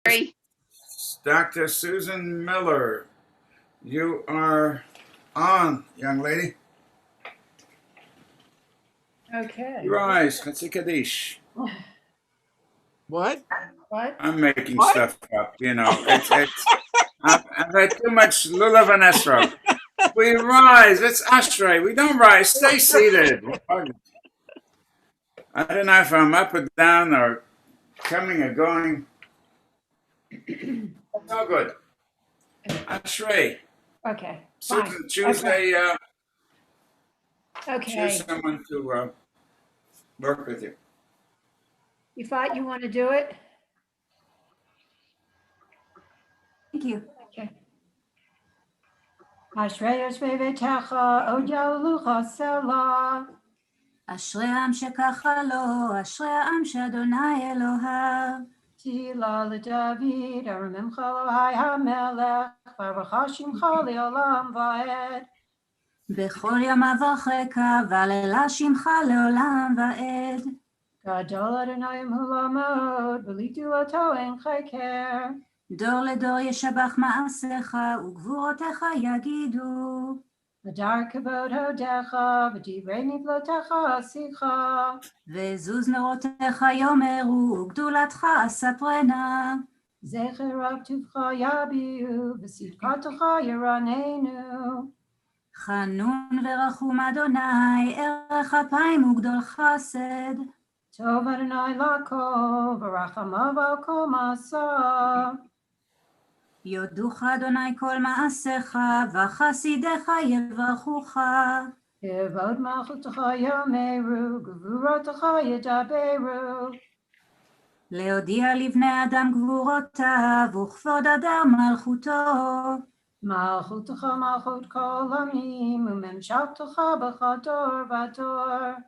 Sorry. Dr. Susan Miller, you are on, young lady. Okay. Rise, Chatzi Kaddish. What? What? I'm making What? stuff up, you know. I've had too much lulav and esrog. We rise. It's Ashrei. We don't rise. Stay seated. I don't know if I'm up or down or coming or going. It's all good. Ashrei. Okay. Susan, Fine. choose Okay. choose someone to work with you. You thought you want to do it? Thank you. Okay. Ashrei Yoshvei Beitecha Od Yalucha Selah. אשרי העם שככה לו, אשרי העם שאדוני אלוהיו. Tila LeDavid Aramim Chalohai HaMelech Baruch Shimcha Leolam Vaed. בכל ימיו אחרכה, והללה שמך לעולם ועד. Gadol Adonai Mulamod B'litulato En Chaker. דור לדור ישבח מעשיך, וגבורותיך יגידו. Adar Kavod Hodecha V'divrei Nivlotecha Asicha. וזוז נרותיך יאמרו, וגדולתך אספרנה. Zecher Rav Tuvcha Yabiu V'sidkatocha Yeranenu. חנון ורחום אדוני, ערך אפיים וגדול חסד. Tov Adonai Lakov V'rachamav Al Kol Ma'asav. יודוך אדוני כל מעשיך, וחסידיך יברכוך. Kevod Malchutecha Yomeru Gevurottecha Yedaberu. להודיע לבני אדם גבורותיו, וכבוד אדם מלכותו. Malchutecha Malchut Kol Amim Umemshaltecha B'chad Dor V'Dor.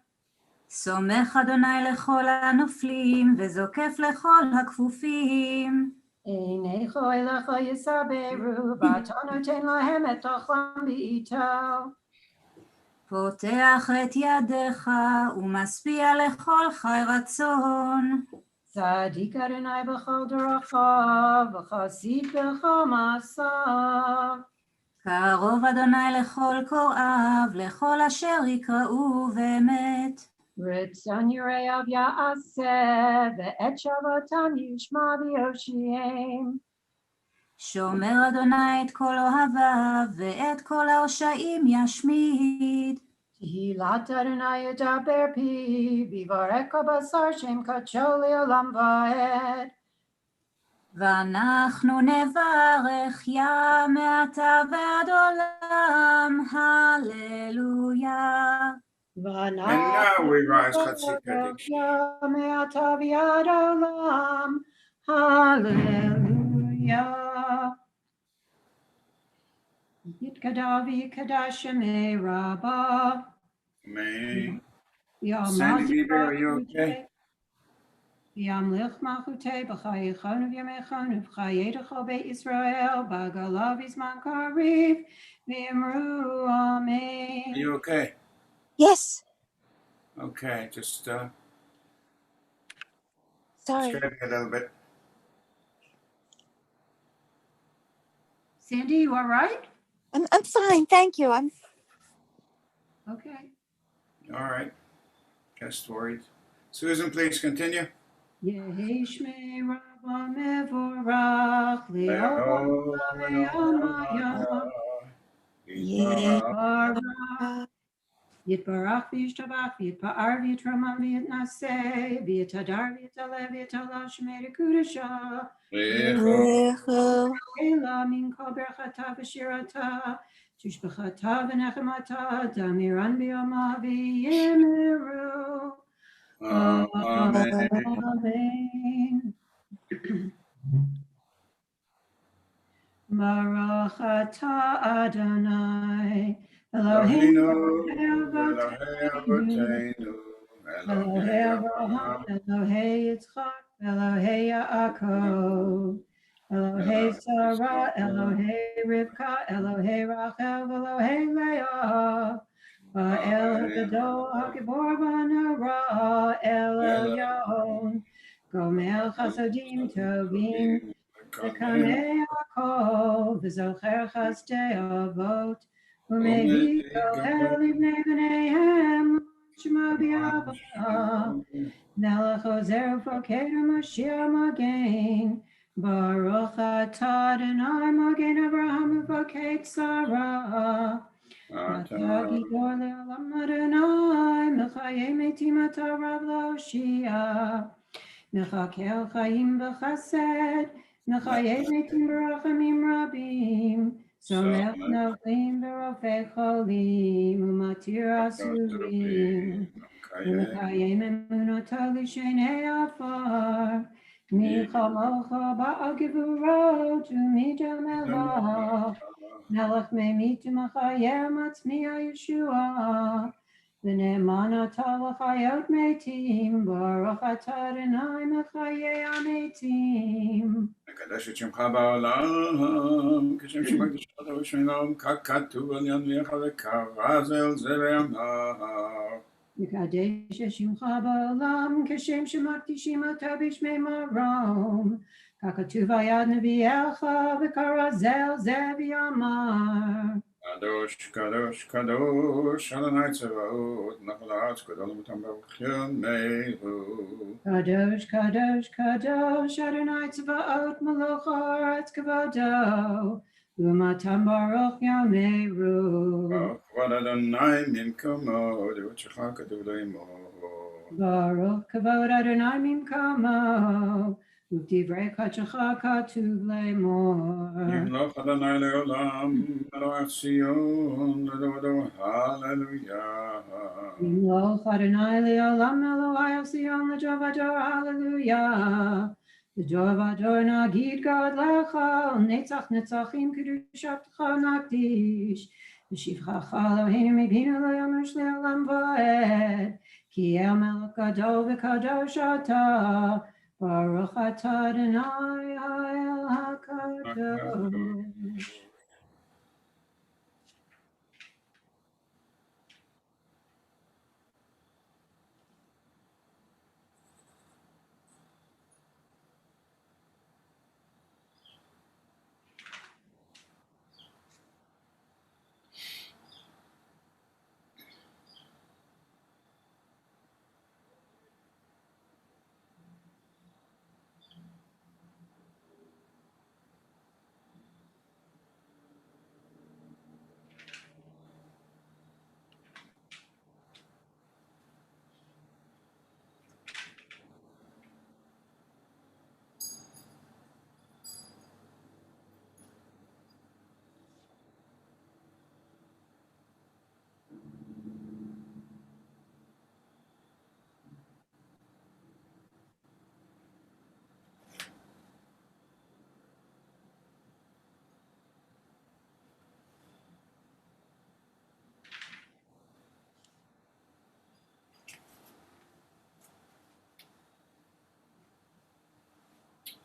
סומך אדוני לכל הנופלים, וזוקף לכל הכפופים. Einecho Elecha Yisaberu V'ata noten lahem et Achlam B'ito. פותח את ידיך, ומשביע לכל חי רצון. Tzadik Adonai B'chol Dorochav V'chasid B'chol Ma'asav. קרוב אדוני לכל קוראיו, לכל אשר יקראו באמת. Ritzon Yireav Ya'aseh Ve'et Shavotam Yishma V'Yoshiem. שומר אדוני את כל אוהביו, ואת כל הרשעים ישמיד. Tehilat Adonai Yedaber Pi V'Vareka Basar Shem Kacho Le'olam Va'ed. ואנחנו נברך יה מעתה ועד עולם, הללויה. And now we rise, Chatzi Kaddish. Me'ata v'ad olam. Hallelujah. Yitkadav Yikadash Shemei Rabbah. Amen. Yom Sandy Bieber, are you okay? Yamlich Malchutei B'chayechon V'yamechon V'chayedecho Beit Yisrael B'galav Yizman Kariv V'yamru Are Amen. you okay? Yes. Okay, just Sorry. scratching a little bit. Sandy, you all right? I'm fine. Thank you. Okay. All right. Just worried. Susan, please continue. Yehi Shmei Rabba Mevorach Le'olam V'Yamaya Yitbarach Yitbarach V'Yishtabach V'Yitpa'ar V'Yitramam V'Yitnaseh V'Yitadar V'Yitaleh V'Yitalah Shmei Kudasha Ela Min Kol Berchata V'Shirata Tushbechata V'Nechemata Damiran B'Yoma V'Yemeru. Amen. Amen. Baruch atah Adonai Eloheinu Elohei Avotenu, Elohei Avraham, Elohei Yitzchak, Elohei Yaakov, Elohei Sarah, Elohei Rivka, Elohei Rachel, Elohei Leah, El Gadol HaGibor Banara, El Elyon, Gomel Chasadim Tovim, וקנה הכל, וזוכר חסדי אבות, ומביא גואל לבני בניהם, שמו ביהבה. מלך עוזר ופוקד ומושיע מגן, ברוך אתה אדוני מגן אברהם ופוקד שרה. אתה גיבור לעולם אדוני, מחיי מתים אתה רב להושיע. מחכה חיים בחסד, מחיי מתים ברחמים רבים, סומך נופלים ורופא חולים, ומתיר אסורים. ומקיים אמונתו לשני עפר, מי כמוך בעל גבורות ומג'מלך, מלך ממית ומחיה מצמיע ישועה, ונאמן אתה לחיות מתים, ברוך אתה אדוני מחיי המתים. מקדש את שמך בעולם, כשם שמקדשת ושמינום, ככתוב על ינמיך וכרז אל זה ואמר. מקדש את שמך בעולם, כשם שמקדישים אותו בשמי מרום, ככתוב על יד נביאך וכרז אל זה ואמר. קדוש, קדוש, קדוש, אדוני צבאות, נחל הארץ גדול ומתברך ימינו. קדוש, קדוש, קדוש, אדוני צבאות, מלוך הארץ כבודו, ומתם ברוך ימינו. כבוד אדוני ממקומו, דעות שלך כתוב לאמור. ברוך כבוד אדוני ממקומו, ובדברי קודשך כתוב לאמור. ימלוך אדוני לעולם, מלך ציון, לדור דור, הללויה. ימלוך אדוני לעולם, אלוהי ציון, לדור ודור, הללויה. לדור ודור נגיד גודלך, נצח נצחים קדושתך נקדיש. ושבחך אלוהינו מבינו לא ימוש לעולם ועד, כי אל מלך גדול וקדוש אתה, ברוך אתה אדוני האל הקדוש.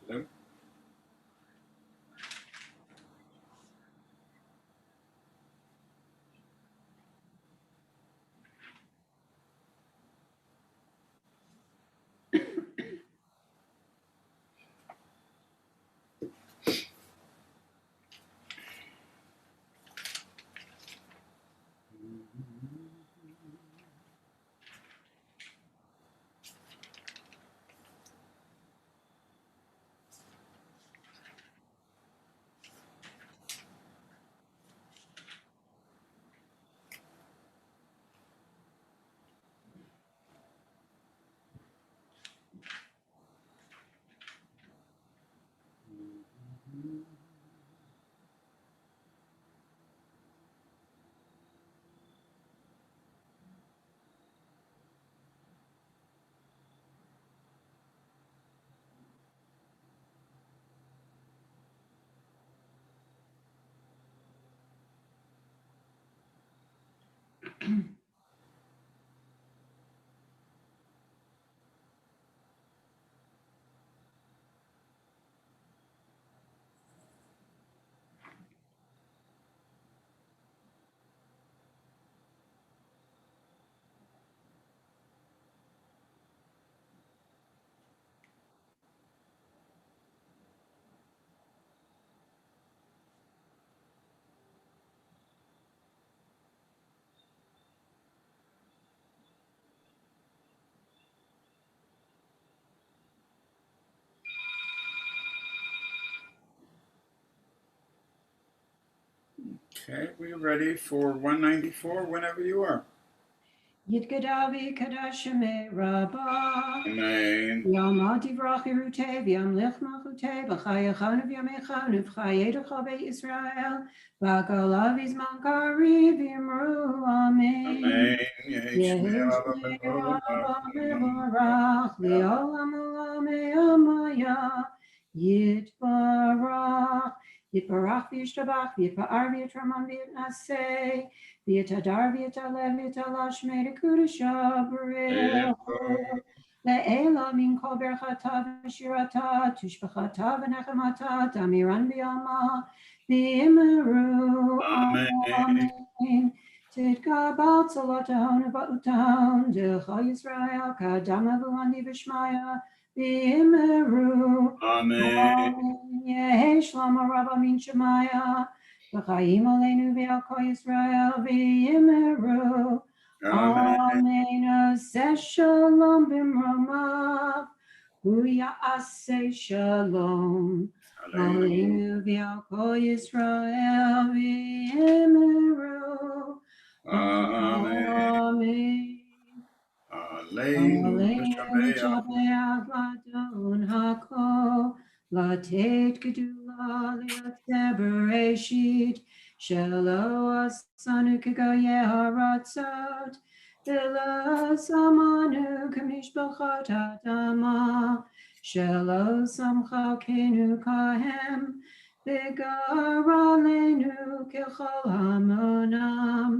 Hello? Okay, we're ready for 194 whenever you are. Yitgadav Yikadash Shemei Rabbah. Amen. Yom Hativrach Yerute, Yom Lich Malchute, V'chayachanu V'yamechanu, V'chayedecha Israel, V'agalav Izman Kari V'yimru Amen. Amen. Yehei Shmei Rabba Mevorach, Li'olam Olam Amaya, Yitbarach, Yitbarach V'yishtabach, Yitpa'ar V'yitramam V'yitnaseh, V'yitadar V'yitalev V'yitala Shmei Dekudesha B'rechu, Le'ela min kol berchata v'shirata, tushbachata v'nechamata, tamiran b'yama, v'yimeru, amen. Titkabal tzalotahon v'utahon, decha Yisrael, kadama v'landi v'shmaya, v'yimeru, amen. Yehi shlama rabba min shemaya, v'chayim aleinu v'al kol Yisrael, v'yimeru, amen. Aseh shalom b'mromav, hu ya'aseh shalom. Aleinu v'al kol Yisrael v'yimeru. Amen. Aleinu v'shabeach l'adon hakol, latet gedula li'atzeh bereshit, shelo asanu k'goyeh haratzot, v'lo samanu k'mishpachat ha'adama, shelo samchakenu kahem, v'garalenu k'chol hamonam,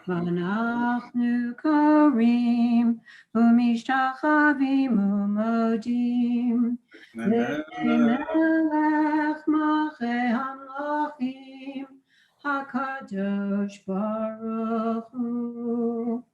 v'anachnu korim, u'mishtachavim u'modim, Melech Malchei Hamlachim, HaKadosh Baruch Hu.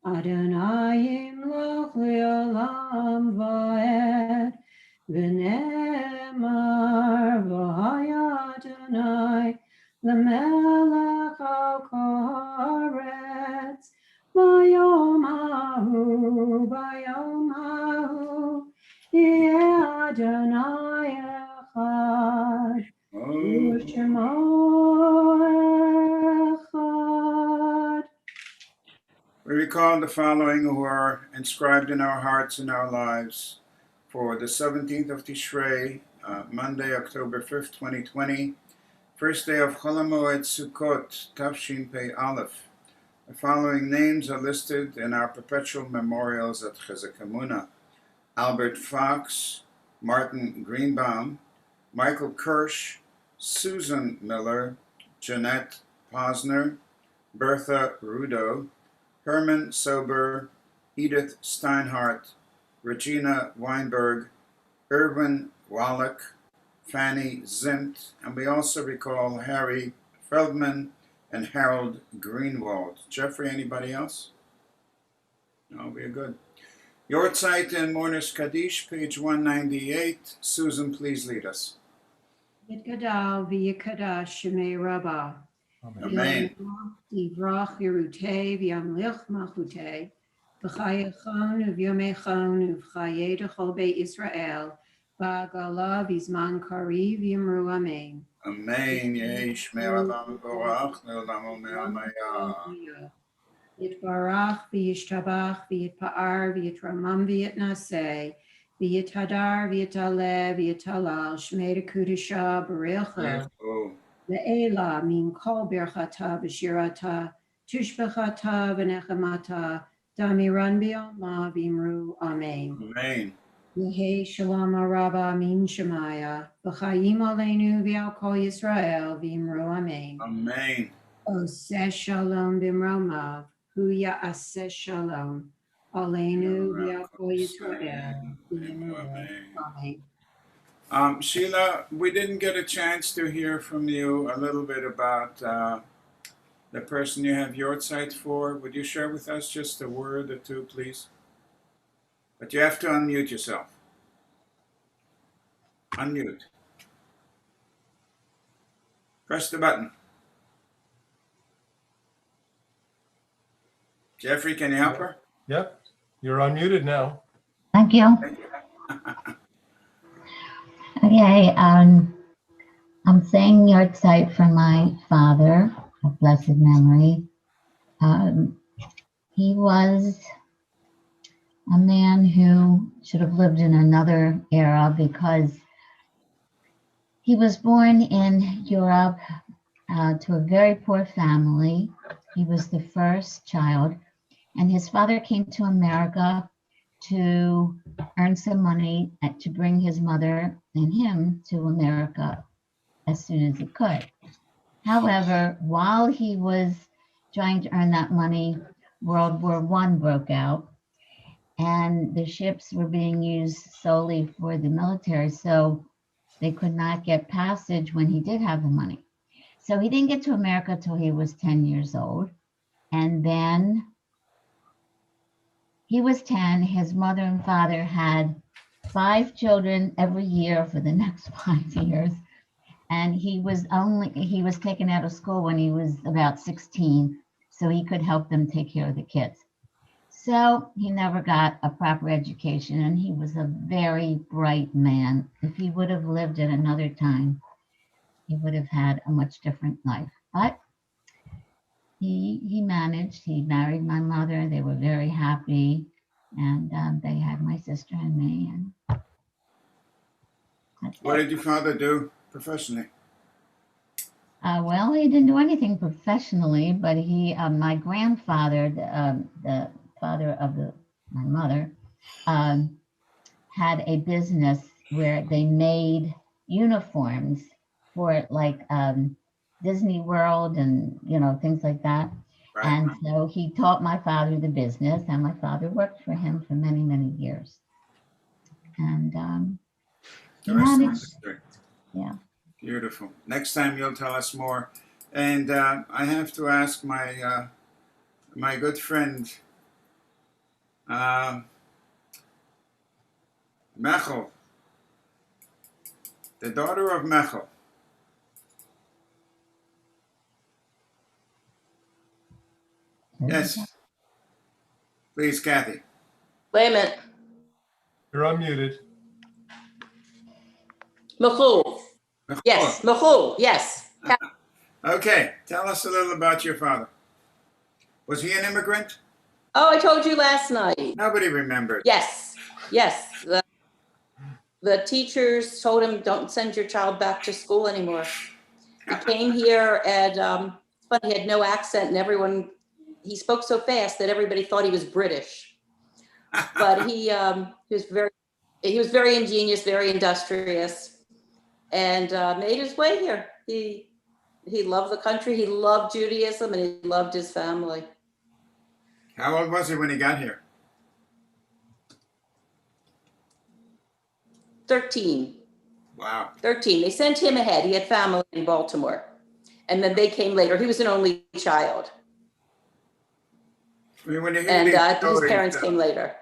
Adonai imloch le'olam va'ed, v'ne'emar v'haya Adonai l'melech al kol haaretz, bayom hahu, yeh Adonai echad, u'shemo echad. We recall the following who are inscribed in our hearts and our lives for the 17th of Tishrei, Monday, October 5th, 2020, first day of Chol HaMoed Sukkot, Tafshin Pei Aleph. The following names are listed in our perpetual memorials at Chizuk Amuno: Albert Fox, Martin Greenbaum, Michael Kirsch, Susan Miller, Jeanette Posner, Bertha Rudo, Herman Sober, Edith Steinhardt, Regina Weinberg, Irwin Wallach, Fanny Zimt, and we also recall Harry Feldman and Harold Greenwald. Jeffrey, anybody else? No, we're good. Yortzeit and Mourner's Kaddish, page 198. Susan, please lead us. Yitgadal v'yikadash Shemei Rabbah. Amen. Divrach Yerute v'yam lich malchute, v'chayechon v'yomechon v'chayedechol Israel, v'agala v'zman kari v'yimru amen. Amen. Yehi Shmei Rabba Mevorach, Le'olam Amaya. Yitbarach v'yishtabach v'yitpa'ar v'yitramam v'yitnaseh, v'yitadar v'yitaleh v'yitalal shmei dekudesha b'rechu. Le'ela min kol berchata v'shirata, tushbechata v'nechamata, damiran b'yoma v'imru amen. Amen. Yehi shalom rabba min shemaya, v'chayim aleinu v'al kol Yisrael v'imru amen. Amen. Oseh shalom b'mromav, hu ya'aseh shalom, aleinu v'al kol Yisrael v'imru amen. Sheila, we didn't get a chance to hear from you a little bit about the person you have Yortzeit for. Would you share with us just a word or two, please? But you have to unmute yourself. Unmute. Press the button. Jeffrey, can you help her? Yep, you're unmuted now. Thank you. Okay, I'm saying yard site for my father of blessed memory. He was a man who should have lived in another era because he was born in Europe to a very poor family. He was the first child, and his father came to America to earn some money to bring his mother and him to America as soon as he could. However, while he was trying to earn that money, World War I broke out, and the ships were being used solely for the military, so they could not get passage when he did have the money. So he didn't get to America till he was 10 years old. And then he was 10, his mother and father had 5 children every year for the next 5 years. And he was taken out of school when he was about 16, so he could help them take care of the kids. So he never got a proper education, and he was a very bright man. If he would have lived at another time, he would have had a much different life. But he managed. He married my mother. They were very happy, and they had my sister and me. And that's What it. did your father do professionally? Well, he didn't do anything professionally, but my grandfather, the father of my mother, had a business where they made uniforms for like Disney World and things like that. Right. And so he taught my father the business, and my father worked for him for many, many years. And he The rest of managed. history. Yeah. Beautiful. Next time you'll tell us more. And I have to ask my my good friend Mechel, the daughter of Mechel. Yes. Please, Kathy. Wait a minute. You're unmuted. Mechul. Mechel. Yes, Mechul. Yes. Okay. Tell us a little about your father. Was he an immigrant? Oh, I told you last night. Nobody remembered. Yes. Yes. The teachers told him, don't send your child back to school anymore. He came here and it's funny, he had no accent, and he spoke so fast that everybody thought he was British. But he was very ingenious, very industrious, and made his way here. He loved the country, he loved Judaism, and he loved his family. How old was he when he got here? 13. Wow. 13. They sent him ahead. He had family in Baltimore. And then they came later. He was an only child. I mean, when you hear And these his stories, parents came later.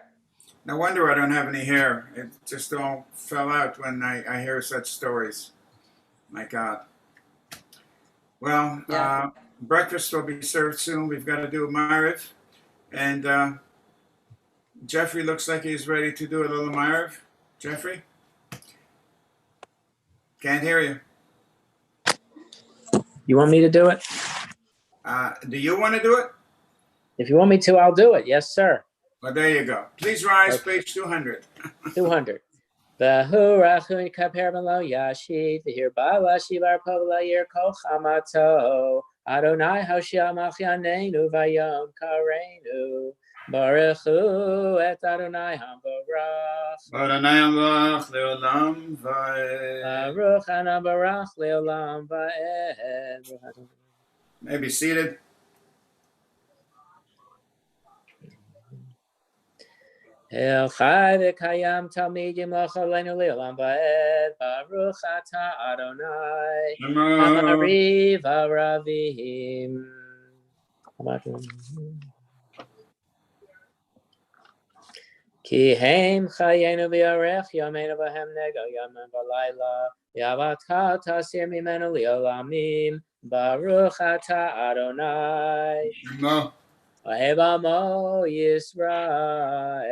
no wonder I don't have any hair. It just all fell out when I hear such stories. My God. Well, Yeah. breakfast will be served soon. We've got to do a Ma'ariv. And Jeffrey looks like he's ready to do a little Ma'ariv. Jeffrey? Can't hear you. You want me to do it? Do you want to do it? If you want me to, I'll do it. Yes, sir. Well, there you go. Please rise, Okay. page 200. 200. V'hu kaper v'lo yashid v'hir ba'la shivar povla yir kol chamato Adonai hoshiamach yanenu v'yom kareinu Baruchu et Adonai hambarach Adonai Amlach le'olam va'ed. Baruch hanabarach le'olam va'ed. May be seated. El chai v'kayam talmid yimloch aleinu le'olam va'ed Baruch ata Adonai Shema. Amari v'ravim Ki heim chayenu v'yarech yameinu v'hem nego yamen v'layla Yavatcha tasir mimenu li'olamim Baruch ata Adonai Shema. Ohev amo Yisrael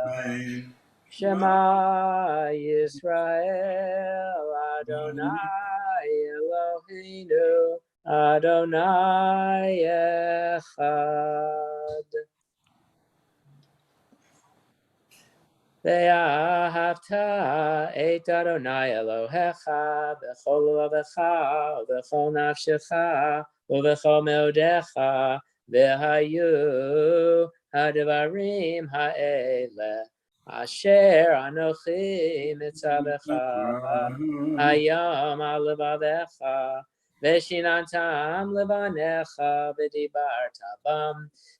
Amen. Shema Yisrael Adonai Eloheinu Adonai Echad Ve'ahavta et Adonai Elohecha b'chol levecha u'b'chol nafshecha u'b'chol meodecha ve'hayu ha'devarim ha'ele asher anochi mitzavecha hayam al levavecha ve'shinantam levanecha v'dibarta bam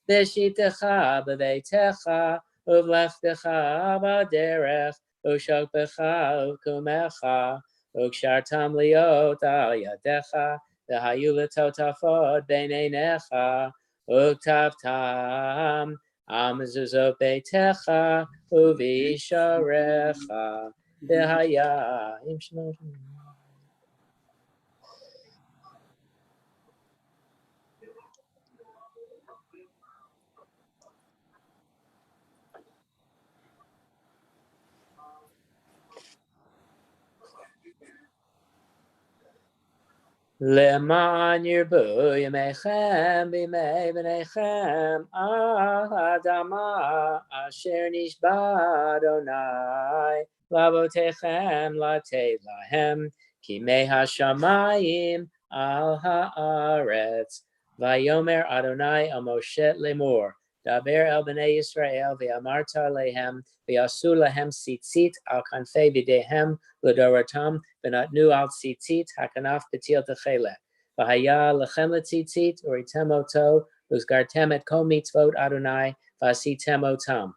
ve'shitecha b'veitecha Uvlechtecha b'derech, ushokbecha ukumecha, ukshartam liot al yadecha, v'hayu l'totafot b'neinecha, uktavtam amzuzot beitecha, uvisharecha, v'haya im shemot. Leman yirbu yemechem b'mei b'nechem al adama asher nishba Adonai lavotechem latei lahem ki mei hashamayim al haaretz vayomer Adonai al Moshe lemor daber el b'nei Yisrael v'amarta lehem v'yasu lahem tzitzit al kanfei v'dehem l'doratam v'natnu al tzitzit hakanaf b'til techele v'haya lechem letzitzit uritem oto uzgartem et kol mitzvot Adonai v'asitem otam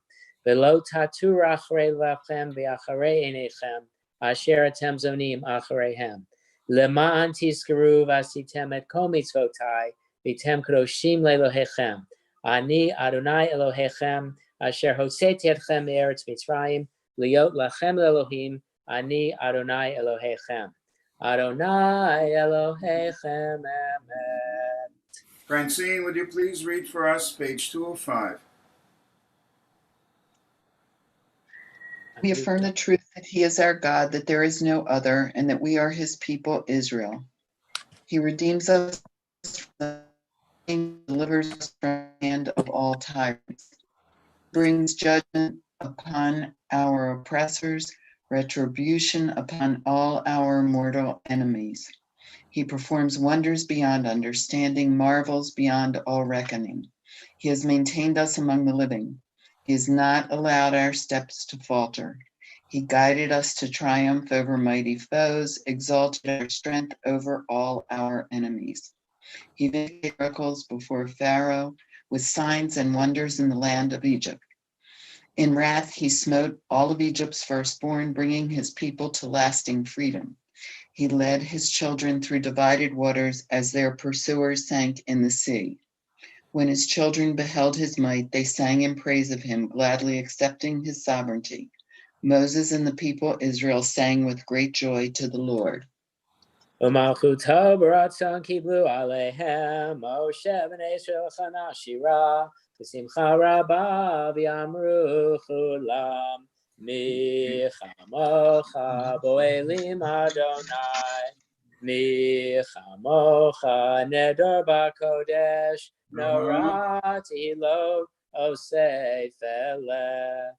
v'lo tatu rachrei lachem v'acharei einechem asher atem zonim achareihem lema'an tizkaru v'asitem et kol mitzvotai v'tem kadoshim le'elohechem ani Adonai Elohechem asher hoseti etchem me'eretz Mitzrayim liot lachem Elohim Ani Adonai Elohechem. Adonai Elohechem. Amen. Francine, would you please read for us page 205? We affirm the truth that he is our God, that there is no other, and that we are his people, Israel. He redeems us from the delivers us from the hand of all tyrants, brings judgment upon our oppressors, retribution upon all our mortal enemies. He performs wonders beyond understanding, marvels beyond all reckoning. He has maintained us among the living. He has not allowed our steps to falter. He guided us to triumph over mighty foes, exalted our strength over all our enemies. He did miracles before Pharaoh with signs and wonders in the land of Egypt. In wrath, he smote all of Egypt's firstborn, bringing his people to lasting freedom. He led his children through divided waters as their pursuers sank in the sea. When his children beheld his might, they sang in praise of him, gladly accepting his sovereignty. Moses and the people Israel sang with great joy to the Lord. Umalchuto baratzon kiblu alehem Moshe b'nei Yisrael chana shira v'simcha rabba v'yamru chulam mi chamocha bo'elim Adonai mi chamocha nedor b'kodesh norati lo osei feleh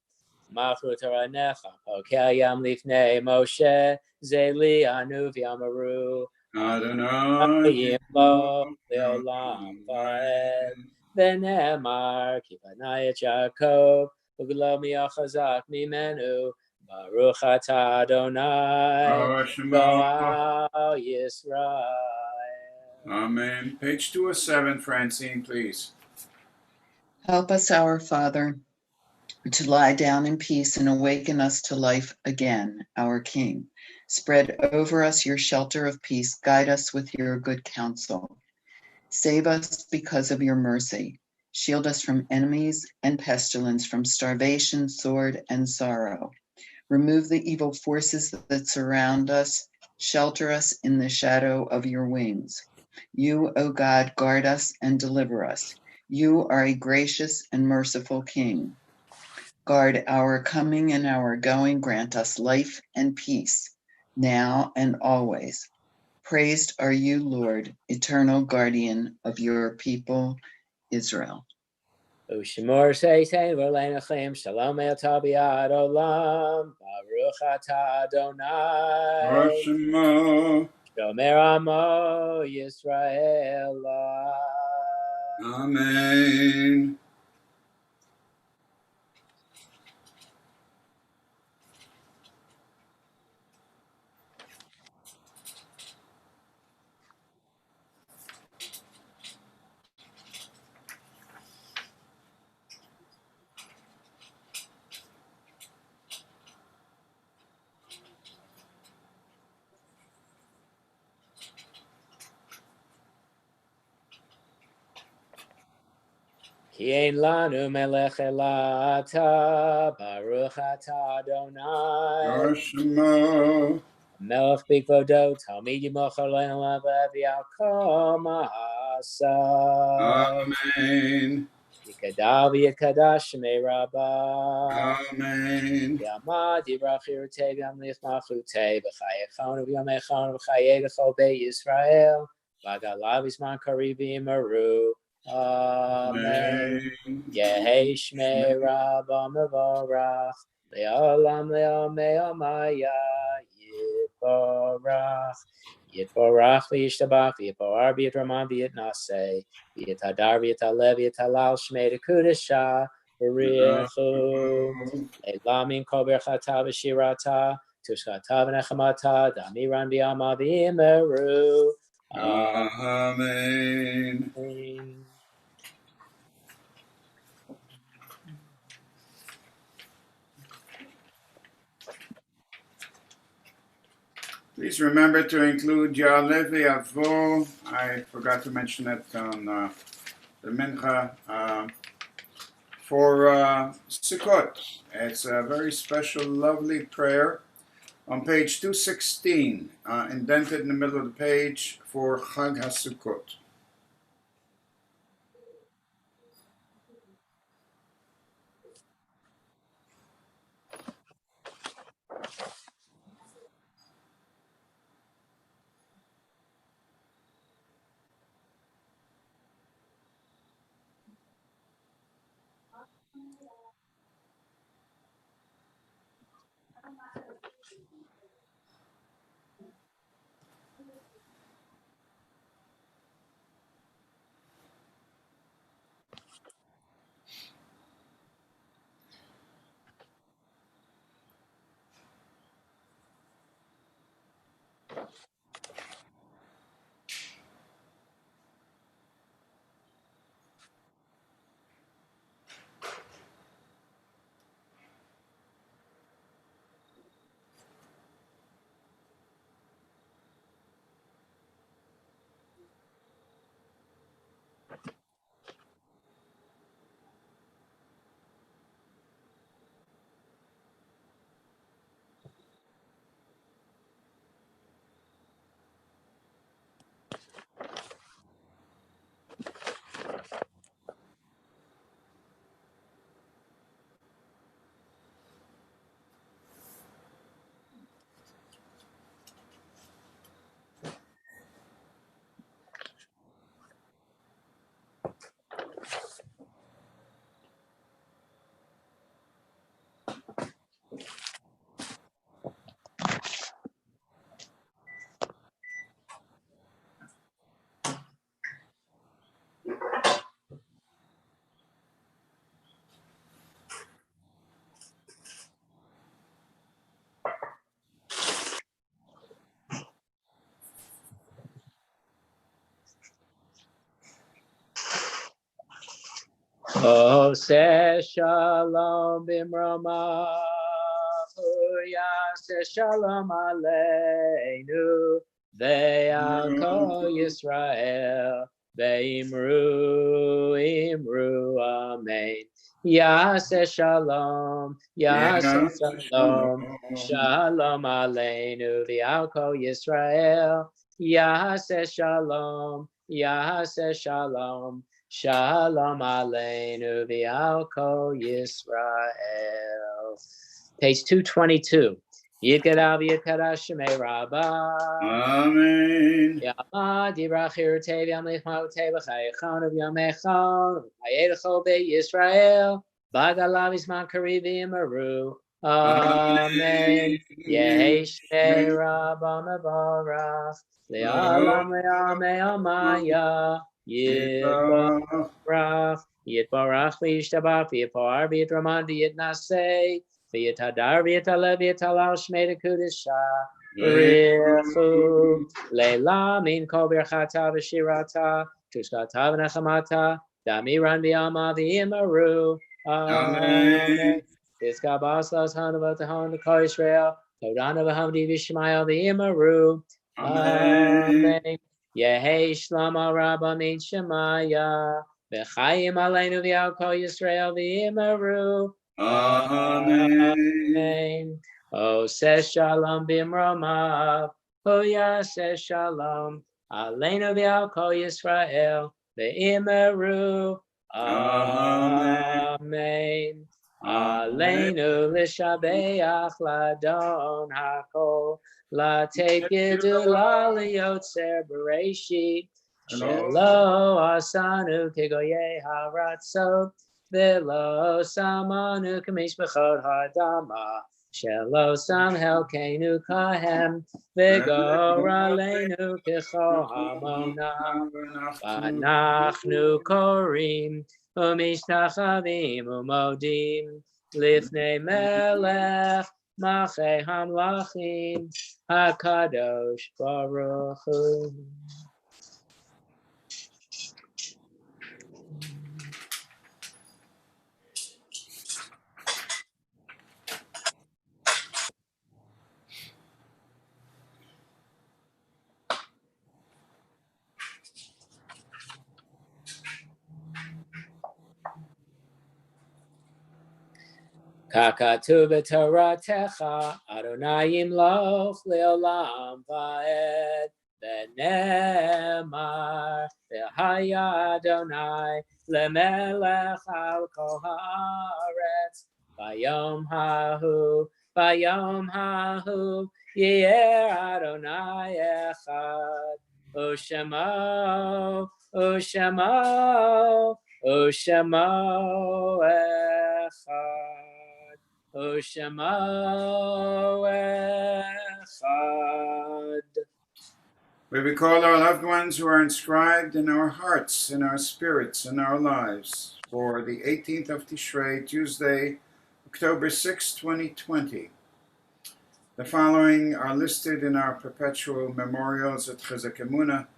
Malchut Aranecha, Pokel Yam Lifnei Moshe, Zeli Anu V'Yamaru, Adonai Yimlo Leolam Va'ed, V'Nemar Kipanayet Yaakov, Uglo Miachazak Mimenu, Baruch Atah Adonai, Goal Yisrael. Amen. Page 207, Francine, please. Help us, our Father, to lie down in peace and awaken us to life again, our King. Spread over us your shelter of peace. Guide us with your good counsel. Save us because of your mercy. Shield us from enemies and pestilence, from starvation, sword, and sorrow. Remove the evil forces that surround us. Shelter us in the shadow of your wings. You, O God, guard us and deliver us. You are a gracious and merciful King. Guard our coming and our going. Grant us life and peace, now and always. Praised are you, Lord, eternal guardian of your people, Israel. Ushmor Seisen Verlenachem Shalom El Tabiad Olam Baruch Atah Adonai Shema. Shomer Amo Yisrael. Amen. Ki ein lanu melech elata Baruch Atah Adonai Shema. Melech Bikvodo Talmid Yimochar Le'olam V'Yakol Ma'asa Amen. Yikadav Yikadash Shmei Rabbah Amen. Yamad Yibrachir Tev Yamlich Machute B'Chayechon V'Yamechon V'Chayegachol Beit Yisrael V'Galav Yisman Karivim Aru Amen. Yehi Shmei Rabbah Mevorach Le'olam Le'omei Omaya Yitborach Yitborach V'Yishtabach V'Yitborar V'Yitraman V'Yitnaseh V'Yitadar V'Yitaleh V'Yitalal Shmei Dekudesha V'Richu Elamin Kol Berchata V'Shirata Tushkata V'Nechamata Damiran V'Yama V'Yimeru Amen. Amen. Please remember to include Ya'aleh V'Yavo. I forgot to mention it on the Mincha for Sukkot. It's a very special, lovely prayer on page 216, indented in the middle of the page for Chag HaSukkot. Oseh shalom bimrama, Yaseh shalom aleinu, Ve'al kol Yisrael, ve'imru amen. Yaseh shalom, Yaseh shalom, shalom aleinu v'al kol Yisrael. Yaseh shalom, Yaseh shalom, shalom aleinu v'al kol Yisrael. Page 222. Yitgadal v'yitgadal shemei Rabbah. Amen. Yamad Yibrachir Tev Yamlich Ma'otev Chayechon of Yamechon Hayedecho Yisrael Bagalav Isman Karivim Aru. Amen. Yesh Rabba Mevarach Le'alam Le'amei Amaya Yitbarach V'yishtabach V'yipar V'yitraman V'yitnaseh V'yitadar V'yitalev V'yitalal Shmei Dekudesha Richu Leila min kol birchata v'shirata tushkata v'nechamata damiran v'yama v'imaru. Amen. Tiskabas l'ashana v'tahon l'kol Yisrael todana v'hamdi v'shmaya v'imaru. Amen. Yehi shlama rabba min shemaya v'chayim aleinu v'yal kol Yisrael v'imaru. Amen. Oh, says shalom bimromav. Oh, yeah, says shalom. Aleinu v'al kol Yisrael ve'imeru. Amen. Aleinu l'shabeach ladon hakol. La take gedula liyotzer bereshit. Shelo asanu kegoye haratzot. Velo samanu kamishbechot hadama. Shelo sam helkenu kahem. Vigor aleinu kicho hamona. Vanachnu korim. Umishtachavim umodim. Lifnei melech. Mache hamlachim. HaKadosh Baruch Hu. Kakatu b'toratecha Adonai yimloch leolam va'ed v'nemar v'haya Adonai lemelech al kol haaretz v'yom hahu yeh Adonai echad u'shemo echad. Oshemo echad. We recall our loved ones who are inscribed in our hearts, in our spirits, in our lives for the 18th of Tishrei, Tuesday, October 6, 2020. The following are listed in our perpetual memorials at Chizuk Amuno: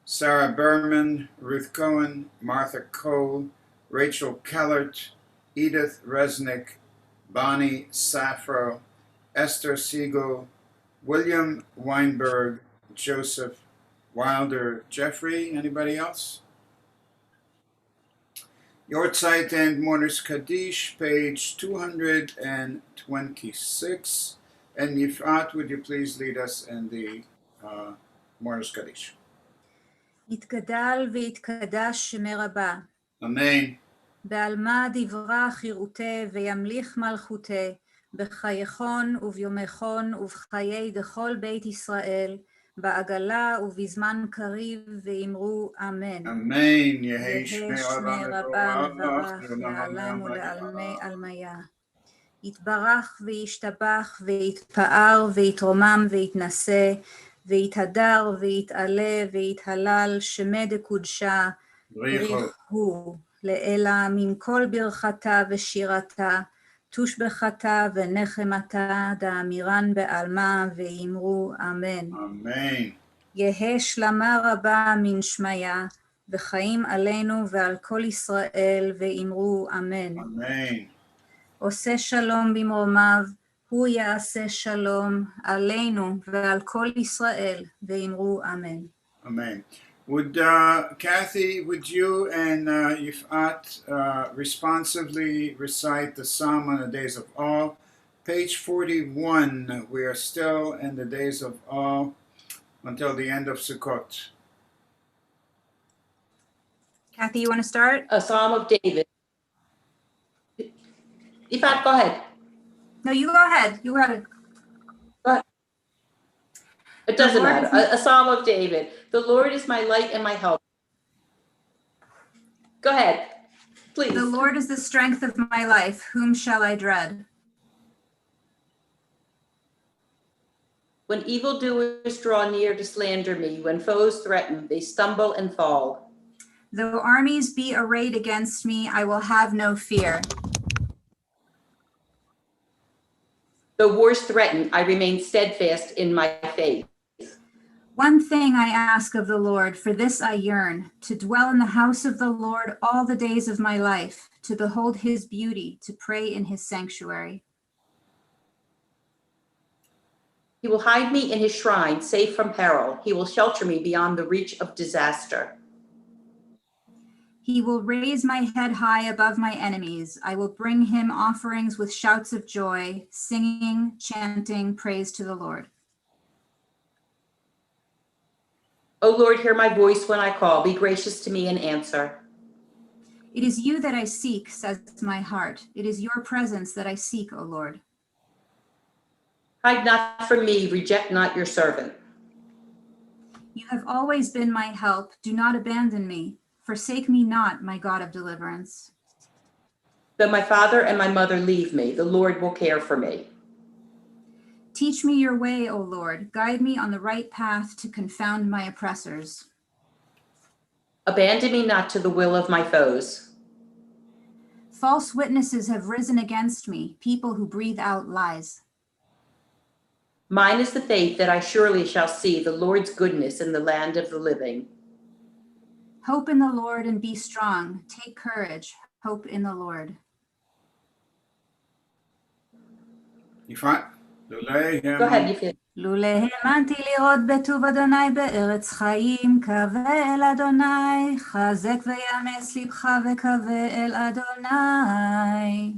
Sarah Berman, Ruth Cohen, Martha Cole, Rachel Kellert, Edith Resnick, Bonnie Safro, Esther Siegel, William Weinberg, Joseph Wilder Jeffrey. Anybody else? Yortzeit and Mourners Kaddish, page 226. And Yifat, would you please lead us in the Mourners Kaddish? יתגדל ויתקדש שמי רבה. Amen. בעלמא דברה חירותי וימליך מלכותי, בחייכון וביומכון ובחיי דכל בית ישראל, בעגלה ובזמן קריב ואמרו אמן. Amen. יהי שמי רבה מברך לעלם ולעלמי עלמיה. יתברך וישתבח ויתפאר ויתרומם ויתנשא, ויתהדר ויתעלה ויתהלל שמי דקודשה, בריך הוא. לאלה מן כל ברכתה ושירתה, תושבחתה ונחמתה, דאמירן בעלמה ואמרו אמן. Amen. יהא שלמה רבה מן שמיה, וחיים עלינו ועל כל ישראל ואמרו אמן. Amen. עושה שלום במרומיו, הוא יעשה שלום עלינו ועל כל ישראל ואמרו אמן. Amen. Would Kathy, would you and Yifat responsively recite the Psalm on the days of awe? Page 41, we are still in the days of awe until the end of Sukkot. Kathy, you want to start? A Psalm of David. Ifat, go ahead. No, you go ahead. You got it. It doesn't Lord matter. is A Psalm of David. The Lord is my light and my help. Go ahead, please. The Lord is the strength of my life. Whom shall I dread? When evildoers draw near to slander me, when foes threaten, they stumble and fall. Though armies be arrayed against me, I will have no fear. Though wars threaten, I remain steadfast in my faith. One thing I ask of the Lord, for this I yearn, to dwell in the house of the Lord all the days of my life, to behold his beauty, to pray in his sanctuary. He will hide me in his shrine, safe from peril. He will shelter me beyond the reach of disaster. He will raise my head high above my enemies. I will bring him offerings with shouts of joy, singing, chanting praise to the Lord. O Lord, hear my voice when I call. Be gracious to me and answer. It is you that I seek, says my heart. It is your presence that I seek, O Lord. Hide not from me, reject not your servant. You have always been my help. Do not abandon me. Forsake me not, my God of deliverance. Though my father and my mother leave me, the Lord will care for me. Teach me your way, O Lord. Guide me on the right path to confound my oppressors. Abandon me not to the will of my foes. False witnesses have risen against me, people who breathe out lies. Mine is the faith that I surely shall see the Lord's goodness in the land of the living. Hope in the Lord and be strong. Take courage. Hope in the Lord. Yifat? Go ahead, you feel. לולא האמנתי לראות בטוב אדוני בארץ חיים, קווה אל אדוני, חזק ויאמץ לבך וקווה אל אדוני.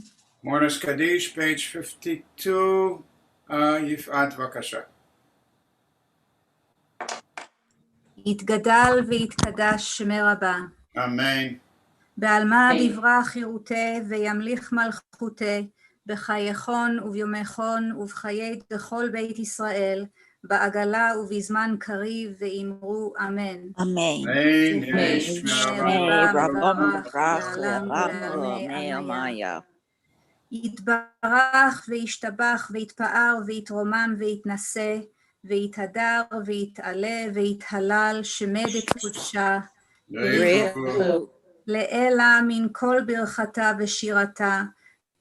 Mornis Kaddish, page 52, Yifat Vakasha. יתגדל ויתקדש שמי רבה. Amen. בעלמא דברה חירותי וימליך מלכותי, בחייכון וביומכון ובחיי דכל בית ישראל, בעגלה ובזמן קריב ואמרו אמן. Amen. Amen. יתברך וישתבח ויתפאר ויתרומם ויתנשא ויתהדר ויתעלה ויתהלל שמד קודשה לאלה מן כל ברכתה ושירתה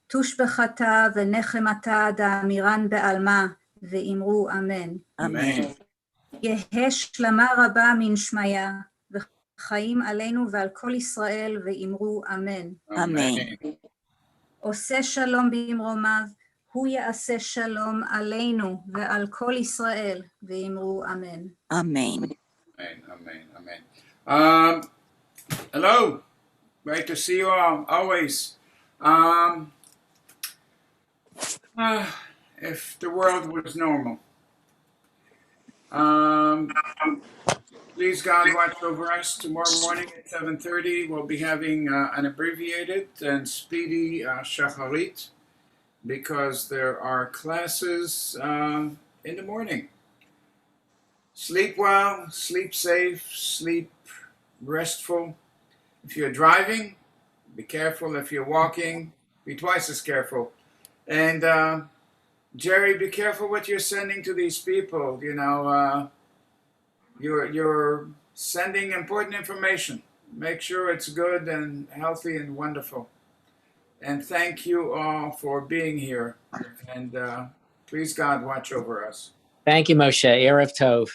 תושבחתה ונחמתה דאמירן בעלמה ואמרו אמן. Amen. יהא שלמה רבה מן שמיה וחיים עלינו ועל כל ישראל ואמרו אמן. Amen. עושה שלום במרומיו, הוא יעשה שלום עלינו ועל כל ישראל ואמרו אמן. Amen. Amen. Amen. Hello. Great to see you all, always. If the world was normal, please God watch over us. Tomorrow morning at 7:30, we'll be having an abbreviated and speedy shacharit because there are classes in the morning. Sleep well, sleep safe, sleep restful. If you're driving, be careful. If you're walking, be twice as careful. And Jerry, be careful what you're sending to these people. You know, you're sending important information. Make sure it's good and healthy and wonderful. And thank you all for being here. And please God watch over us. Thank you, Moshe. Erev Tov.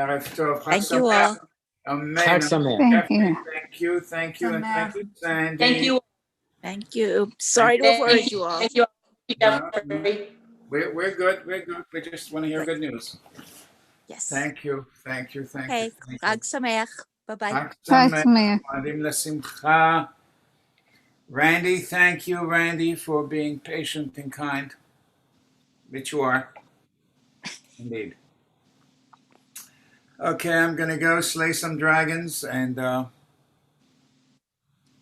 Erev Tov. Thank you all. Amen. Chag Sameach. Thank you. Thank you, and thank you, Sandy. Thank you. Thank you. Sorry to have worried you all. Thank you. No, We're good. We just want to hear good news. Yes. Thank you. Okay. Chag Sameach. Bye-bye. Chag Chag Sameach, Sameach. Moadim L'Simcha. Randy, thank you, Randy, for being patient and kind, which you are, indeed. Okay, I'm gonna go slay some dragons and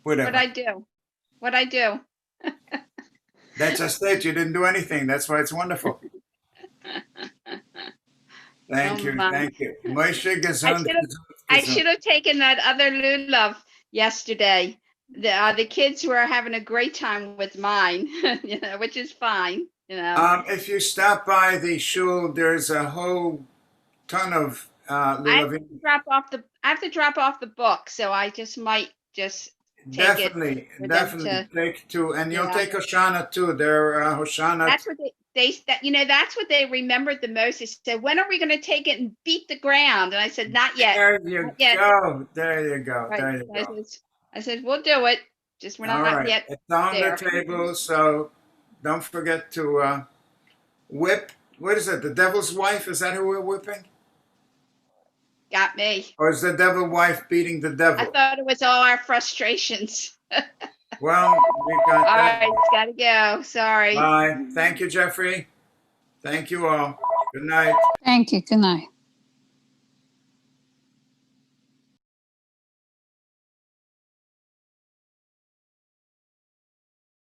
whatever. What'd I do? That's just it. You didn't do anything. That's why it's wonderful. Thank you. my. Thank you. Moshe gesund. I should have taken that other lulav yesterday. The kids were having a great time with mine, you know, which is fine, you know. If you stop by the shul, there's a whole ton of I have to drop off the book, so I just might just take it. Definitely, for them definitely to- take two, and you'll Yeah. take Hoshana too. They're Hoshana. That's what that's what they remembered the most. They said, "When are we going to take it and beat the ground?" And I said, "Not yet." There you Not yet. go. There you go. Right. There you go. I said, "We'll do it. Just we're All not right. yet." It's on there. the table, so don't forget to whip. What is it? The devil's wife? Is that who we're whipping? Got me. Or is the devil wife beating the I devil? thought it was all our frustrations. Well, we got All that. right, gotta go. Sorry. Bye. Thank you, Jeffrey. Thank you all. Good night. Thank you. Good night.